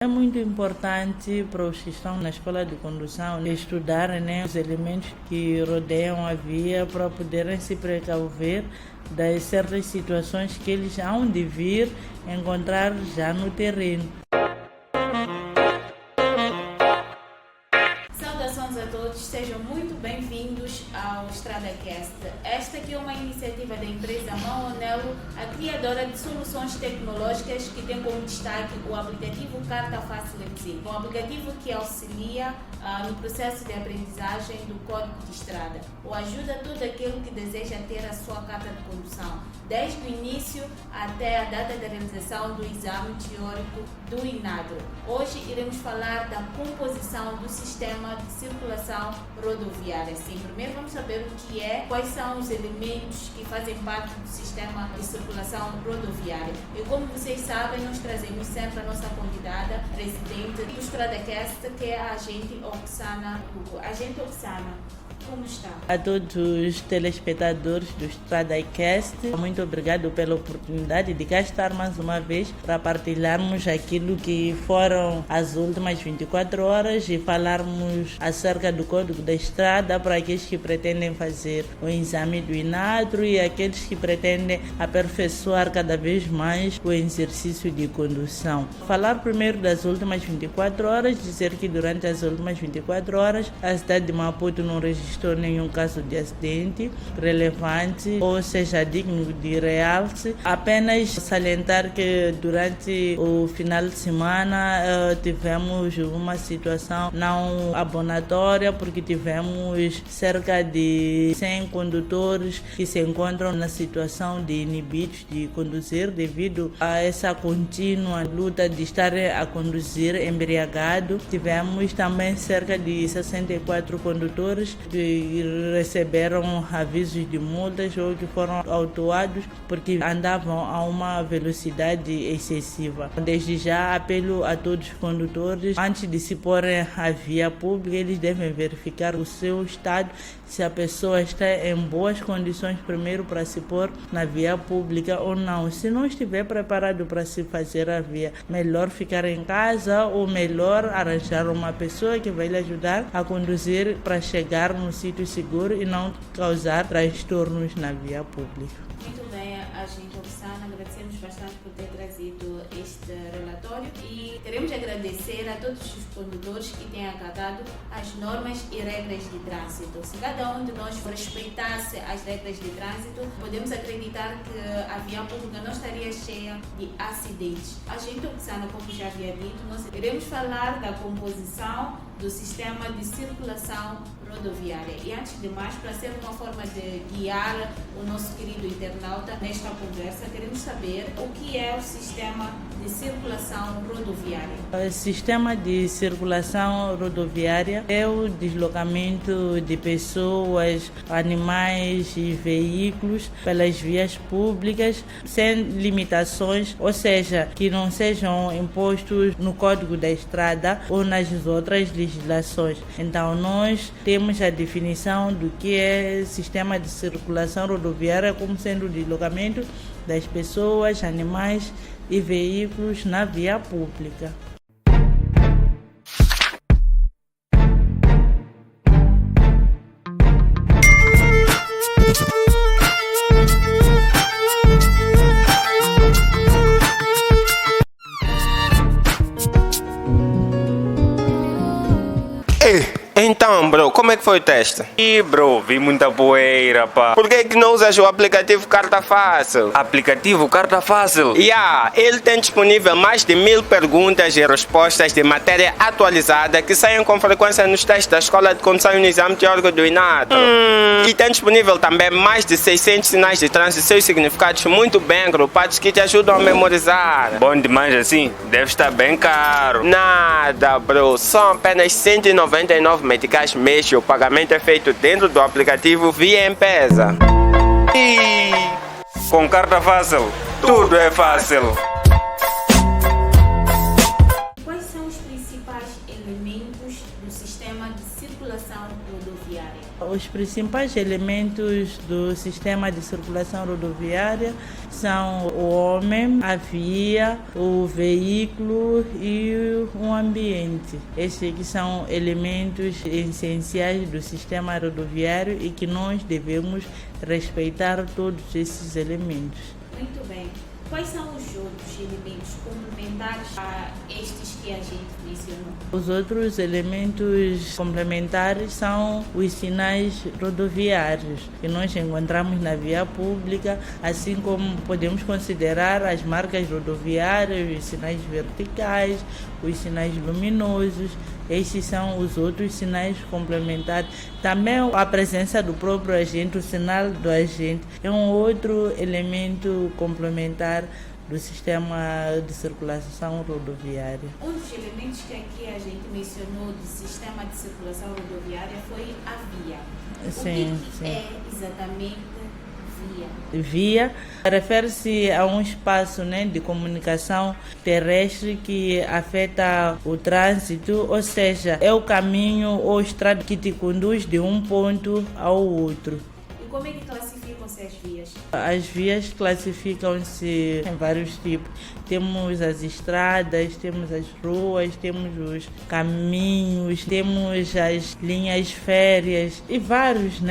É muito importante para os que estão na escola de condução estudarem, os elementos que rodeiam a via para poderem se precaver das certas situações que eles hão de vir encontrar já no terreno. Saudações a todos, sejam muito bem-vindos ao StradaCast. Esta aqui é uma iniciativa da empresa Maonelo, a criadora de soluções tecnológicas que tem como destaque o aplicativo Carta Fácil MC, um aplicativo que auxilia no processo de aprendizagem do código de estrada, ou ajuda todo aquele que deseja ter a sua carta de condução, desde o início até a data da realização do exame teórico do INADRO. Hoje iremos falar da composição do sistema de circulação rodoviária. Sim, primeiro vamos saber o que é, quais são os elementos que fazem parte do sistema de circulação rodoviária. E como vocês sabem, nós trazemos sempre a nossa convidada, presidente do StradaCast, que é a agente Oksana Hugo. Agente Oksana, como está? A todos os telespectadores do StradaCast, muito obrigado pela oportunidade de cá estar mais uma vez para partilharmos aquilo que foram as últimas 24 horas e falarmos acerca do Código da Estrada para aqueles que pretendem fazer o exame do INADRO e aqueles que pretendem aperfeiçoar cada vez mais o exercício de condução. Falar primeiro das últimas 24 horas, dizer que durante as últimas 24 horas a cidade de Maputo não registrou nenhum caso de acidente relevante ou seja digno de realce. Apenas salientar que durante o final de semana tivemos uma situação não abonatória, porque tivemos cerca de 100 condutores que se encontram na situação de inibidos de conduzir devido a essa contínua luta de estar a conduzir embriagado. Tivemos também cerca de 64 condutores que receberam avisos de multas ou que foram autuados porque andavam a uma velocidade excessiva. Desde já apelo a todos os condutores, antes de se porem à via pública, eles devem verificar o seu estado, se a pessoa está em boas condições primeiro para se pôr na via pública ou não. Se não estiver preparado para se fazer a via, melhor ficar em casa ou melhor arranjar uma pessoa que vai lhe ajudar a conduzir para chegar no sítio seguro e não causar transtornos na via pública. Muito bem, agente Oksana, agradecemos bastante por ter trazido este relatório e queremos agradecer a todos os condutores que têm acatado as normas e regras de trânsito. Se cada um de nós respeitasse as regras de trânsito, podemos acreditar que a via pública não estaria cheia de acidentes. Agente Oksana, como já havia dito, nós iremos falar da composição do sistema de circulação rodoviária. E antes de mais, para ser uma forma de guiar o nosso querido internauta nesta conversa, queremos saber o que é o sistema de circulação rodoviária. O sistema de circulação rodoviária é o deslocamento de pessoas, animais e veículos pelas vias públicas sem limitações, ou seja, que não sejam impostos no Código da Estrada ou nas outras legislações. Então, nós temos a definição do que é sistema de circulação rodoviária como sendo o deslocamento das pessoas, animais e veículos na via pública. Então, bro, como é que foi o teste? Bro, vi muita poeira, pá. Por que não usas o aplicativo Carta Fácil? Aplicativo Carta Fácil? Ele tem disponível mais de 1000 perguntas e respostas de matéria atualizada que saem com frequência nos testes da Escola de Condução e no Exame Teórico do INADRO. E tem disponível também mais de 600 sinais de trânsito e seus significados muito bem agrupados que te ajudam a memorizar. Bom demais assim? Deve estar bem caro. Nada, bro. São apenas 199 meticais mês e o pagamento é feito dentro do aplicativo via M-Pesa. Com Carta Fácil, tudo é fácil. Quais são os principais elementos do sistema sistema de circulação rodoviária? Os principais elementos do sistema de circulação rodoviária são o homem, a via, o veículo e o ambiente. Estes que são elementos essenciais do sistema rodoviário e que nós devemos respeitar todos esses elementos. Muito bem. Quais são os outros elementos complementares a estes que a gente mencionou? Os outros elementos complementares são os sinais rodoviários que nós encontramos na via pública, assim como podemos considerar as marcas rodoviárias, os sinais verticais, os sinais luminosos. Estes são os outros sinais complementares. Também a presença do próprio agente, o sinal do agente, é um outro elemento complementar do sistema de circulação rodoviária. Um dos elementos que aqui a gente mencionou do sistema de circulação rodoviária foi a via. Sim, o que é exatamente via? Via refere-se a um espaço, de comunicação terrestre que afeta o trânsito, ou seja, é o caminho ou estrada que te conduz de um ponto ao outro. E como é que classificam-se as vias? As vias classificam-se em vários tipos. Temos as estradas, temos as ruas, temos os caminhos, temos as linhas férreas e vários,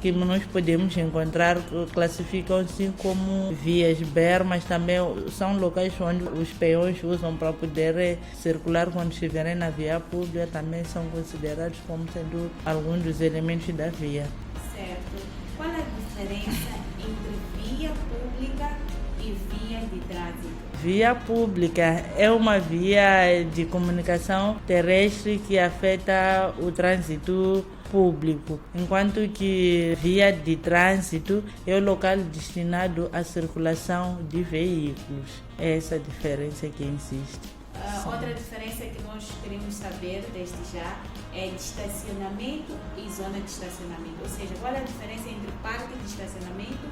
que nós podemos encontrar, classificam-se como vias. Bermas também são locais onde os peões usam para poder circular quando estiverem na via pública, também são considerados como sendo alguns dos elementos da via. Certo. Qual é a diferença entre via pública e via de trânsito? Via pública é uma via de comunicação terrestre que afeta o trânsito público, enquanto que via de trânsito é o local destinado à circulação de veículos. É essa a diferença que existe. Outra diferença que nós queremos saber desde já é de estacionamento e zona de estacionamento. Ou seja, qual é a diferença entre parque de estacionamento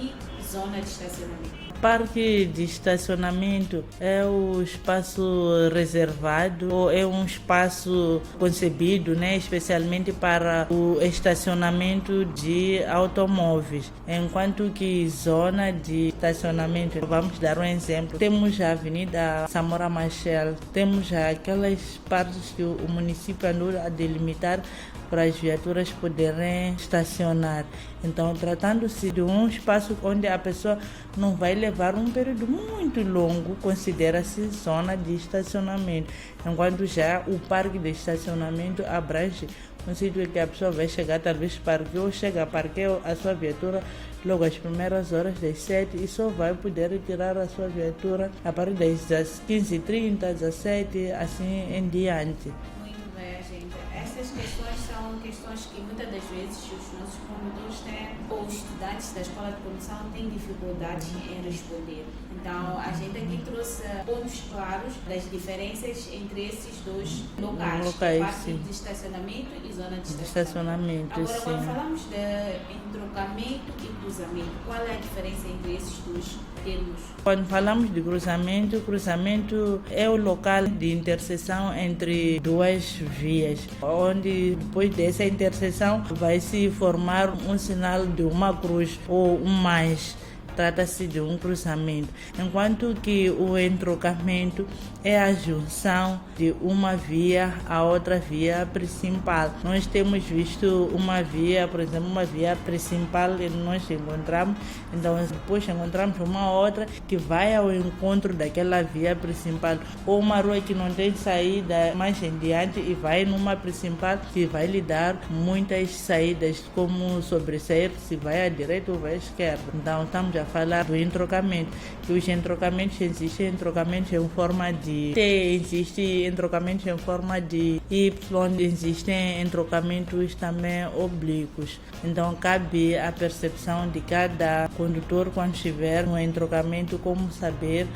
e zona de estacionamento? Parque de estacionamento é o espaço reservado ou é um espaço concebido, especialmente para o estacionamento de automóveis, enquanto que zona de estacionamento, vamos dar um exemplo, temos a Avenida Samora Machel, temos aquelas partes que o município andou a delimitar para as viaturas poderem estacionar. Então, tratando-se de um espaço onde a pessoa não vai levar um período muito longo, considera-se zona de estacionamento, enquanto já o parque de estacionamento abrange um sítio que a pessoa vai chegar, talvez parqueou, parqueou a sua viatura logo às primeiras horas das 7 e só vai poder retirar a sua viatura a partir das 15h30, 17h, assim em diante. Muito bem, gente. Essas questões são questões que muitas das vezes os nossos condutores têm, ou os estudantes da escola de condução têm dificuldade em responder. Então, a gente aqui trouxe pontos claros das diferenças entre esses dois locais, parque de estacionamento e zona de estacionamento. Agora, quando falamos de entrocamento e cruzamento, qual é a diferença entre esses dois termos? Quando falamos de cruzamento é o local de interseção entre duas vias, onde depois dessa interseção vai se formar um sinal de uma cruz ou um mais. Trata-se de um cruzamento, enquanto que o entrocamento é a junção de uma via a outra via principal. Nós temos visto uma via, por exemplo, uma via principal e nós encontramos, então depois encontramos uma outra que vai ao encontro daquela via principal, ou uma rua que não tem saída mais em diante e vai numa principal que vai lhe dar muitas saídas, como sobressair se vai à direita ou vai à esquerda. Então estamos a falar do entrocamento, que os entrocamentos existem entrocamentos em forma de T, existem entrocamentos em forma de Y, existem entrocamentos também oblíquos. Então cabe a percepção de cada condutor quando estiver no entrocamento, como saber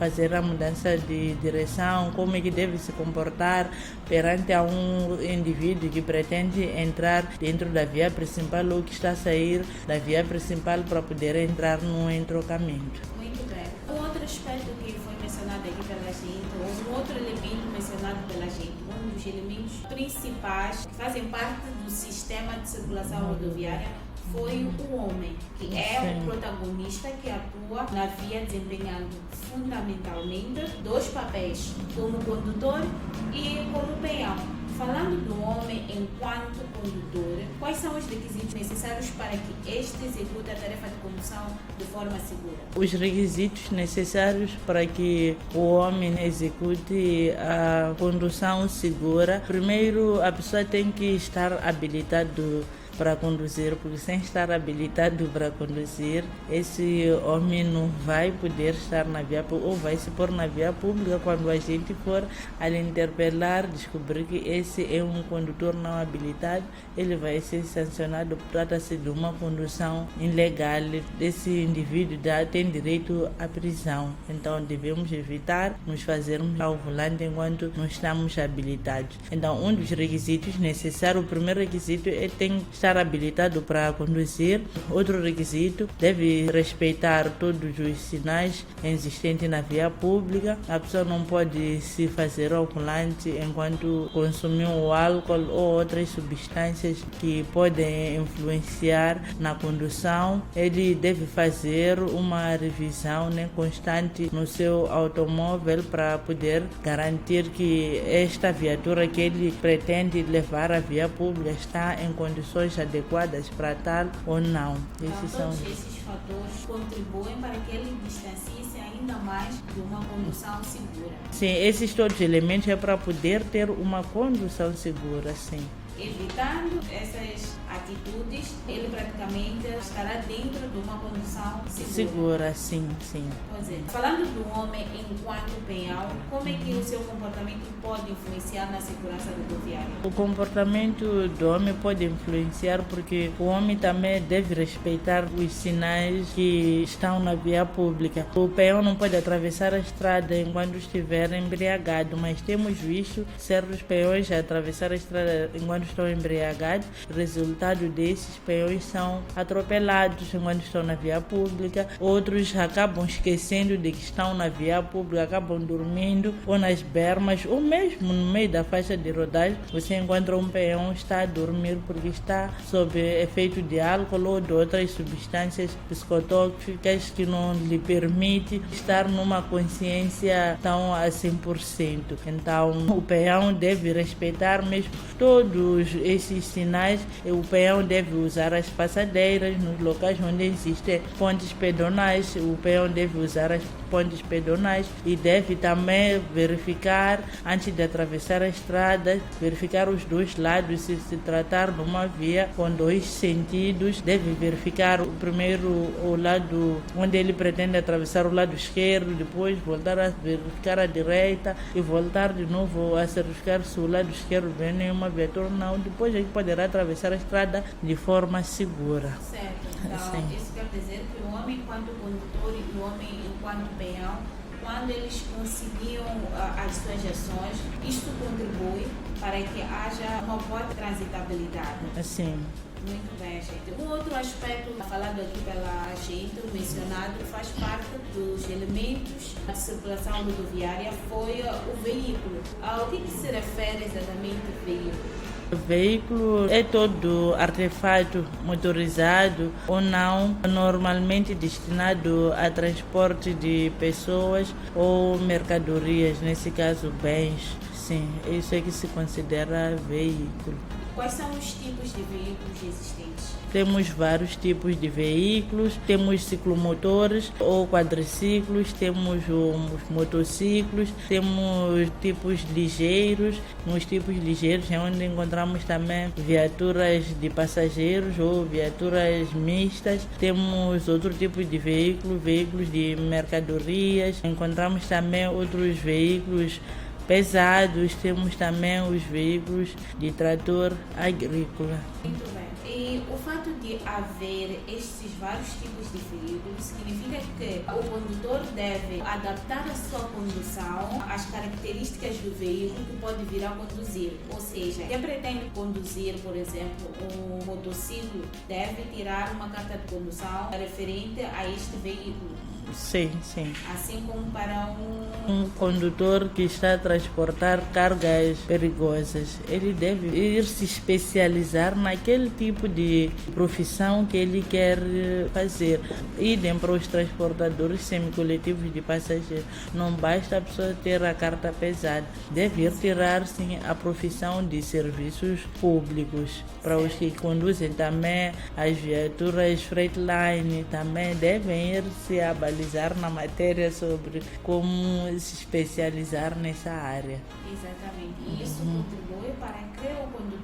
fazer a mudança de direção, como é que deve se comportar perante a um indivíduo que pretende entrar dentro da via principal ou que está a sair da via principal para poder entrar no entrocamento. Muito bem. Um outro aspecto que foi mencionado aqui pela gente, ou um outro elemento mencionado pela gente, um dos elementos principais que fazem parte do sistema de circulação rodoviária foi o homem, que é o protagonista que atua na via desempenhando fundamentalmente dois papéis, como condutor e como peão. Falando do homem enquanto condutor, quais são os requisitos necessários para que este execute a tarefa de condução de forma segura? Os requisitos necessários para que o homem execute a condução segura, primeiro a pessoa tem que estar habilitado para conduzir, porque sem estar habilitado para conduzir, esse homem não vai poder estar na via pública ou vai se pôr na via pública. Quando a gente for a lhe interpelar, descobrir que esse é um condutor não habilitado, ele vai ser sancionado. Trata-se de uma condução ilegal. Esse indivíduo tem direito à prisão. Então devemos evitar nos fazermos ao volante enquanto não estamos habilitados. Então um dos requisitos necessários, o primeiro requisito é tem que estar habilitado para conduzir. Outro requisito, deve respeitar todos os sinais existentes na via pública. A pessoa não pode se fazer ao volante enquanto consumiu o álcool ou outras substâncias que podem influenciar na condução. Ele deve fazer uma revisão constante no seu automóvel para poder garantir que esta viatura que ele pretende levar à via pública está em condições adequadas para tal ou não. Todos esses fatores contribuem para que ele distancie-se ainda mais de uma condução segura. Sim, esses todos os elementos é para poder ter uma condução segura, sim. Evitando essas atitudes, ele praticamente estará dentro de uma condução segura. Segura, sim. Pois é. Falando do homem enquanto peão, como é que o seu comportamento pode influenciar na segurança rodoviária? O comportamento do homem pode influenciar porque o homem também deve respeitar os sinais que estão na via pública. O peão não pode atravessar a estrada enquanto estiver embriagado, mas temos visto certos peões atravessar a estrada enquanto estão embriagados. Resultado desses peões são atropelados enquanto estão na via pública. Outros acabam esquecendo de que estão na via pública, acabam dormindo ou nas bermas ou mesmo no meio da faixa de rodagem. Você encontra um peão está a dormir porque está sob efeito de álcool ou de outras substâncias psicotóxicas que não lhe permite estar numa consciência tão a 100%. Então o peão deve respeitar mesmo todos esses sinais. O peão deve usar as passadeiras nos locais onde existem pontes pedonais. O peão deve usar as pontes pedonais e deve também verificar, antes de atravessar a estrada, verificar os dois lados. Se tratar de uma via com dois sentidos, deve verificar primeiro o lado onde ele pretende atravessar, o lado esquerdo, depois voltar a verificar a direita e voltar de novo a verificar se o lado esquerdo vem nenhuma viatura ou não. Depois ele poderá atravessar a estrada de forma segura. Certo. Então, isso quer dizer que o homem enquanto condutor e o homem enquanto peão, quando eles conciliam as suas ações, isto contribui para que haja uma boa transitabilidade. Assim. Muito bem, gente. Um outro aspecto falado aqui pela gente, mencionado, faz parte dos elementos da circulação rodoviária, foi o veículo. Ao que se refere exatamente o veículo? O veículo é todo artefato motorizado ou não, normalmente destinado a transporte de pessoas ou mercadorias, nesse caso bens. Sim, isso é que se considera veículo. Quais são os tipos de veículos existentes? Temos vários tipos de veículos, temos ciclomotores ou quadriciclos, temos os motociclos, temos tipos ligeiros. Nos tipos ligeiros é onde encontramos também viaturas de passageiros ou viaturas mistas. Temos outro tipo de veículos de mercadorias. Encontramos também outros veículos pesados, temos também os veículos de trator agrícola. Muito bem. E o fato de haver estes vários tipos de veículos significa que o condutor deve adaptar a sua condução às características do veículo que pode vir a conduzir. Ou seja, quem pretende conduzir, por exemplo, um motociclo, deve tirar uma carta de condução referente a este veículo. Sim, sim. Assim como para Um condutor que está a transportar cargas perigosas, ele deve ir se especializar naquele tipo de profissão que ele quer fazer. Idem para os transportadores semicoletivos de passageiros. Não basta a pessoa ter a carta pesada, deve ir tirar sim a profissão de serviços públicos. Para os que conduzem também as viaturas Freightliner, também devem ir se abalizar na matéria sobre como se especializar nessa área. Exatamente. E isso contribui para que o condutor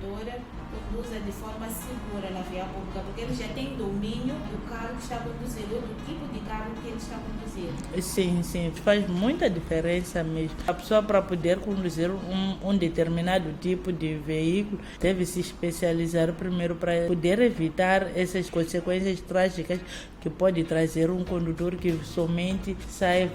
conduza de forma segura na via pública, porque ele já tem domínio do carro que está conduzindo, ou do tipo de carro que ele está conduzindo. Sim, sim, faz muita diferença mesmo. A pessoa, para poder conduzir um determinado tipo de veículo, deve se especializar primeiro para poder evitar essas consequências trágicas que pode trazer um condutor que somente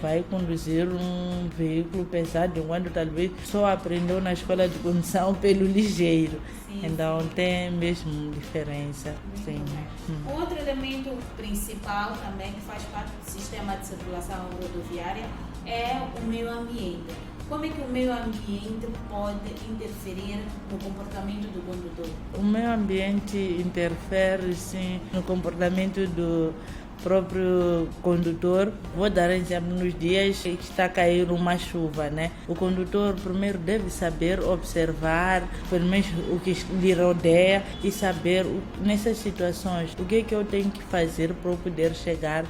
vai conduzir um veículo pesado, enquanto talvez só aprendeu na escola de condução pelo ligeiro. Sim, então tem mesmo diferença. Sim. Outro elemento principal também que faz parte do sistema de circulação rodoviária é o meio ambiente. Como é que o meio ambiente pode interferir no comportamento do condutor? O meio ambiente interfere sim no comportamento do próprio condutor. Vou dar exemplo nos dias que está a cair uma chuva, né? O condutor primeiro deve saber observar, pelo menos o que lhe rodeia, e saber nessas situações o que é que eu tenho que fazer para eu poder chegar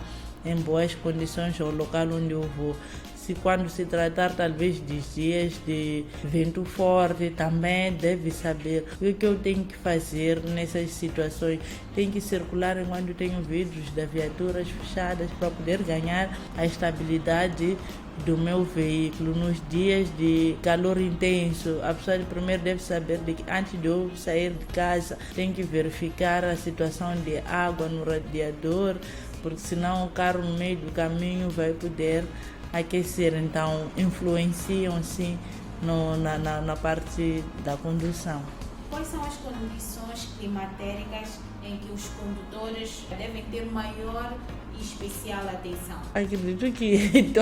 em boas condições ao local onde eu vou. Se quando se tratar talvez de dias de vento forte, também deve saber o que eu tenho que fazer nessas situações. Tem que circular enquanto tenho vidros das viaturas fechadas para poder ganhar a estabilidade do meu veículo. Nos dias de calor intenso, a pessoa primeiro deve saber de que antes de eu sair de casa, tem que verificar a situação de água no radiador, porque senão o carro no meio do caminho vai poder aquecer. Então influenciam sim na parte da condução. Quais são as condições climatéricas em que os condutores devem ter maior e especial atenção? Acredito que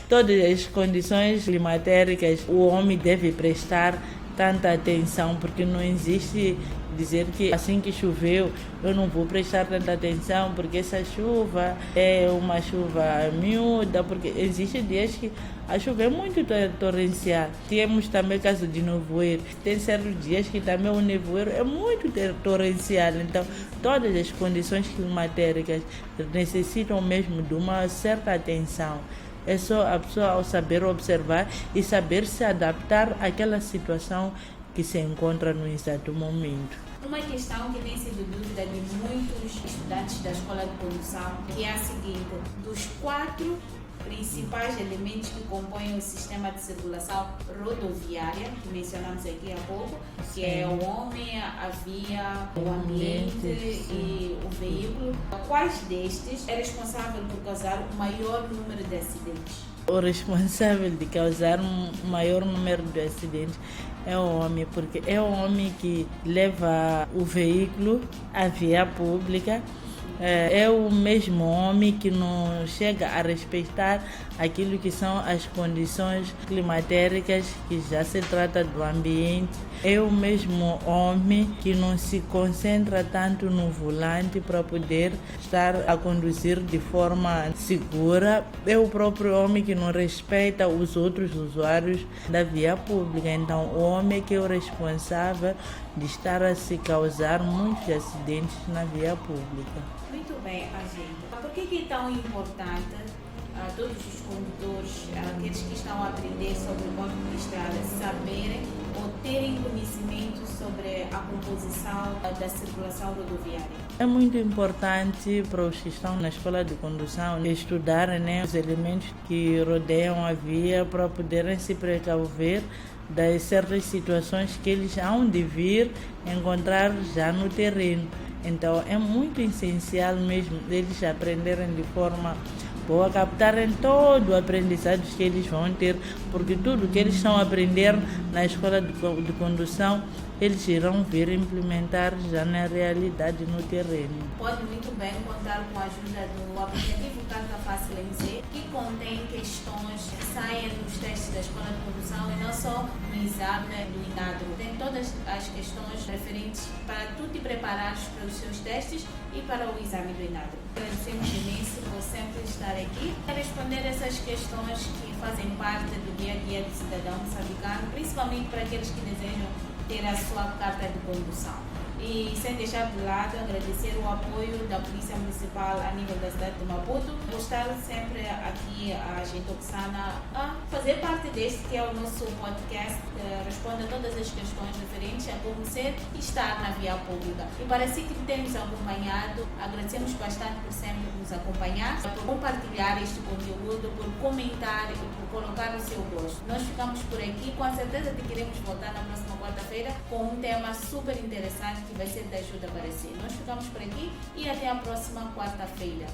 todas as condições climatéricas o homem deve prestar tanta atenção, porque não existe dizer que assim que choveu eu não vou prestar tanta atenção porque essa chuva é uma chuva miúda, porque existem dias que a chuva é muito torrencial. Temos também caso de nevoeiro, tem certos dias que também o nevoeiro é muito torrencial. Então todas as condições climatéricas necessitam mesmo de uma certa atenção. É só a pessoa ao saber observar e saber se adaptar àquela situação que se encontra no exato momento. Uma questão que tem sido dúvida de muitos estudantes da escola de condução, que é a seguinte: dos 4 principais elementos que compõem o sistema de circulação rodoviária, que mencionamos aqui há pouco, que é o homem, a via, o ambiente e o veículo, quais destes é responsável por causar o maior número de acidentes? O responsável de causar um maior número de acidentes é o homem, porque é o homem que leva o veículo à via pública. É o mesmo homem que não chega a respeitar aquilo que são as condições climatéricas, que já se trata do ambiente. É o mesmo homem que não se concentra tanto no volante para poder estar a conduzir de forma segura. É o próprio homem que não respeita os outros usuários da via pública. Então o homem é que é o responsável de estar a se causar muitos acidentes na via pública. Muito bem, agente. Por que é tão importante a todos os condutores, aqueles que estão a aprender sobre o código de estrada, saberem ou terem conhecimento sobre a composição da circulação rodoviária? É muito importante para os que estão na escola de condução estudarem, os elementos que rodeiam a via para poderem se precaver das certas situações que eles hão de vir encontrar já no terreno. Então é muito essencial mesmo eles aprenderem de forma ou a captarem todo o aprendizado que eles vão ter, porque tudo que eles estão a aprender na escola de condução, eles irão vir implementar já na realidade no terreno. Pode muito bem contar com a ajuda do aplicativo Carta Fácil MC, que contém questões que saem nos testes da escola de condução e não só no exame do INADRO. Tem todas as questões referentes para tu te preparares para os seus testes e para o exame do INADRO. Agradecemos imenso por sempre estar aqui a responder essas questões que fazem parte do dia a dia do cidadão moçambicano, principalmente para aqueles que desejam ter a sua carta de condução. E sem deixar de lado, agradecer o apoio da Polícia Municipal a nível da cidade de Maputo. Vou estar sempre aqui, a Agente Oxana, a fazer parte deste que é o nosso podcast, que responde a todas as questões referentes a como ser e estar na via pública. E para si que temos acompanhado, agradecemos bastante por sempre nos acompanhar, por compartilhar este conteúdo, por comentar e por colocar o seu gosto. Nós ficamos por aqui, com a certeza de que iremos voltar na próxima quarta-feira com um tema super interessante que vai ser de ajuda para si. Nós ficamos por aqui e até a próxima quarta-feira.